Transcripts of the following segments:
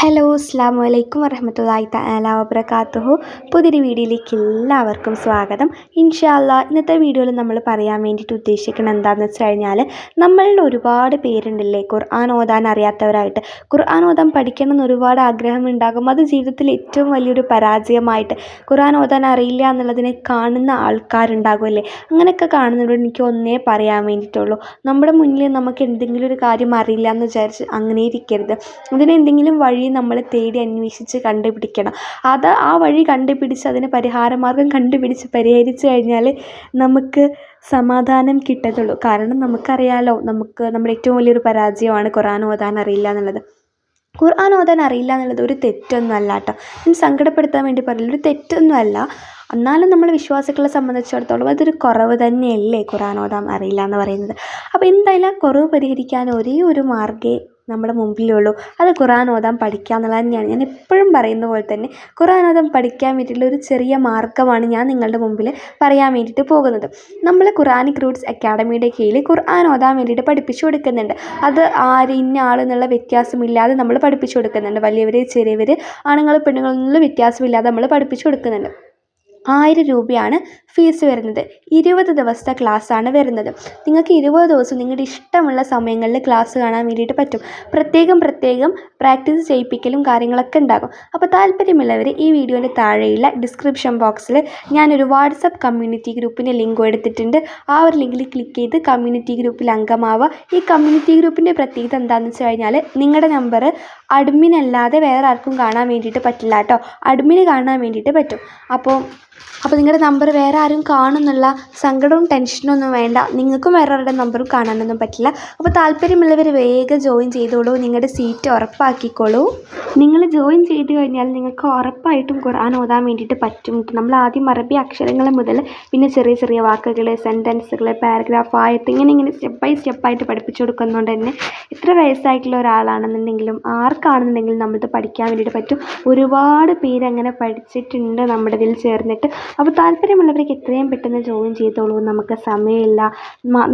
Hello അസ്സലാമു അലൈക്കും വറഹ്മത്തുള്ളാഹി തആല വബറകാതുഹു. പുതിയൊരു വീഡിയോയിലേക്ക് എല്ലാവർക്കും സ്വാഗതം. ഇൻഷാ അല്ലാഹ് ഇന്നത്തെ വീഡിയോയിൽ നമ്മൾ പറയാൻ വേണ്ടിയിട്ട് ഉദ്ദേശിക്കുന്നത് എന്താണെന്ന് വെച്ച് കഴിഞ്ഞാൽ, നമ്മളിൽ ഒരുപാട് പേരുണ്ടല്ലേ ഖുർആൻ ഓതാൻ അറിയാത്തവരായിട്ട്. ഖുർആൻ ഓതാൻ പഠിക്കണം എന്ന് ഒരുപാട് ആഗ്രഹമുണ്ടാകും. അത് ജീവിതത്തിൽ ഏറ്റവും വലിയൊരു പരാജയമായിട്ട് ഖുർആൻ ഓതാൻ അറിയില്ല എന്നുള്ളതിനെ കാണുന്ന ആൾക്കാരുണ്ടാകുമല്ലേ. അങ്ങനെയൊക്കെ കാണുന്നവരോട് എനിക്ക് ഒന്നേ പറയാൻ വേണ്ടിയിട്ടുള്ളൂ, നമ്മുടെ മുന്നിൽ നമുക്ക് എന്തെങ്കിലും ഒരു കാര്യം അറിയില്ല എന്ന് വിചാരിച്ച് അങ്ങനെ ഇരിക്കരുത്. അതിന് എന്തെങ്കിലും വഴി നമ്മൾ തേടി അന്വേഷിച്ച് കണ്ടുപിടിക്കണം. ആ വഴി കണ്ടുപിടിച്ച് അതിന് പരിഹാരമാർഗം കണ്ടുപിടിച്ച് പരിഹരിച്ചു കഴിഞ്ഞാൽ നമുക്ക് സമാധാനം കിട്ടത്തുള്ളൂ. കാരണം നമുക്കറിയാലോ, നമ്മുടെ ഏറ്റവും വലിയൊരു പരാജയമാണ് ഖുർആൻ ഓതാൻ അറിയില്ല എന്നുള്ളത്. ഖുർആൻ ഓതാൻ അറിയില്ല എന്നുള്ളത് ഒരു തെറ്റൊന്നും അല്ല കേട്ടോ. ഞാൻ സങ്കടപ്പെടുത്താൻ വേണ്ടി പറയില്ല, ഒരു തെറ്റൊന്നും അല്ല. എന്നാലും നമ്മൾ വിശ്വാസികളെ സംബന്ധിച്ചിടത്തോളം അതൊരു കുറവ് തന്നെയല്ലേ ഖുർആൻ ഓതാൻ അറിയില്ല എന്ന് പറയുന്നത്. അപ്പോൾ എന്തായാലും ആ കുറവ് പരിഹരിക്കാൻ ഒരേ ഒരു മാർഗ്ഗമേ നമ്മുടെ മുമ്പിലുള്ളൂ, അത് ഖുർആൻ ഓതാൻ പഠിക്കുക എന്നുള്ളത് തന്നെയാണ്. ഞാൻ എപ്പോഴും പറയുന്ന പോലെ തന്നെ ഖുർആൻ ഓതാൻ പഠിക്കാൻ വേണ്ടിയിട്ടുള്ള ഒരു ചെറിയ മാർഗ്ഗമാണ് ഞാൻ നിങ്ങളുടെ മുമ്പിൽ പറയാൻ വേണ്ടിയിട്ട് പോകുന്നത്. നമ്മൾ ഖുർആനിക് റൂട്ട്സ് അക്കാഡമിയുടെ കീഴിൽ ഖുർആൻ ഓതാൻ വേണ്ടിയിട്ട് പഠിപ്പിച്ചു കൊടുക്കുന്നുണ്ട്. അത് ഇന്ന ആളെന്നുള്ള വ്യത്യാസമില്ലാതെ നമ്മൾ പഠിപ്പിച്ചു കൊടുക്കുന്നുണ്ട്. വലിയവർ ചെറിയവർ ആണുങ്ങൾ പെണ്ണുങ്ങൾ എന്നുള്ള വ്യത്യാസമില്ലാതെ നമ്മൾ പഠിപ്പിച്ചു കൊടുക്കുന്നുണ്ട്. 1000 രൂപയാണ് ഫീസ് വരുന്നത്. 20 ദിവസത്തെ ക്ലാസ്സാണ് വരുന്നത്. നിങ്ങൾക്ക് 20 ദിവസം നിങ്ങളുടെ ഇഷ്ടമുള്ള സമയങ്ങളിൽ ക്ലാസ് കാണാൻ വേണ്ടിയിട്ട് പറ്റും. പ്രത്യേകം പ്രാക്ടീസ് ചെയ്യിപ്പിക്കലും കാര്യങ്ങളൊക്കെ ഉണ്ടാകും. അപ്പോൾ താല്പര്യമുള്ളവർ ഈ വീഡിയോയുടെ താഴെയുള്ള ഡിസ്ക്രിപ്ഷൻ ബോക്സിൽ ഞാനൊരു വാട്സപ്പ് കമ്മ്യൂണിറ്റി ഗ്രൂപ്പിൻ്റെ ലിങ്ക് എടുത്തിട്ടുണ്ട്. ആ ഒരു ലിങ്കിൽ ക്ലിക്ക് ചെയ്ത് കമ്മ്യൂണിറ്റി ഗ്രൂപ്പിൽ അംഗമാവുക. ഈ കമ്മ്യൂണിറ്റി ഗ്രൂപ്പിൻ്റെ പ്രത്യേകത എന്താണെന്ന് വെച്ച് കഴിഞ്ഞാൽ, നിങ്ങളുടെ നമ്പർ അഡ്മിൻ അല്ലാതെ വേറെ ആർക്കും കാണാൻ വേണ്ടിയിട്ട് പറ്റില്ല കേട്ടോ. അഡ്മിന് കാണാൻ വേണ്ടിയിട്ട് പറ്റും. അപ്പോൾ നിങ്ങളുടെ നമ്പർ വേറെ ആരും കാണുന്നുള്ള സങ്കടവും ടെൻഷനും ഒന്നും വേണ്ട. നിങ്ങൾക്കും വേറെ ആരുടെ നമ്പറും കാണാനൊന്നും പറ്റില്ല. അപ്പോൾ താല്പര്യമുള്ളവർ വേഗം ജോയിൻ ചെയ്തോളൂ, നിങ്ങളുടെ സീറ്റ് ഉറപ്പാക്കിക്കോളൂ. നിങ്ങൾ ജോയിൻ ചെയ്ത് കഴിഞ്ഞാൽ നിങ്ങൾക്ക് ഉറപ്പായിട്ടും ഖുർആൻ ഓതാൻ വേണ്ടിയിട്ട് പറ്റും. നമ്മൾ ആദ്യം അറബി അക്ഷരങ്ങൾ മുതൽ പിന്നെ ചെറിയ ചെറിയ വാക്കുകൾ, സെൻറ്റൻസുകൾ, പാരഗ്രാഫ്, ആയത്ത് ഇങ്ങനെ സ്റ്റെപ്പ് ബൈ സ്റ്റെപ്പായിട്ട് പഠിപ്പിച്ചു കൊടുക്കുന്നതുകൊണ്ട് തന്നെ എത്ര വയസ്സായിട്ടുള്ള ഒരാളാണെന്നുണ്ടെങ്കിലും ആർക്കാണെന്നുണ്ടെങ്കിലും നമ്മൾക്ക് പഠിക്കാൻ വേണ്ടിയിട്ട് പറ്റും. ഒരുപാട് പേര് അങ്ങനെ പഠിച്ചിട്ടുണ്ട് നമ്മുടെ ഇതിൽ ചേർന്നിട്ട്. അപ്പോൾ താല്പര്യമുള്ളവർക്ക് എത്രയും പെട്ടെന്ന് ജോയിൻ ചെയ്തോളൂ. നമുക്ക് സമയമില്ല,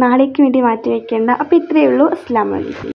നാളേക്ക് വേണ്ടി മാറ്റി വയ്ക്കേണ്ട. അപ്പോൾ ഇത്രയേ ഉള്ളൂ. അസ്സലാമു അലൈക്കും.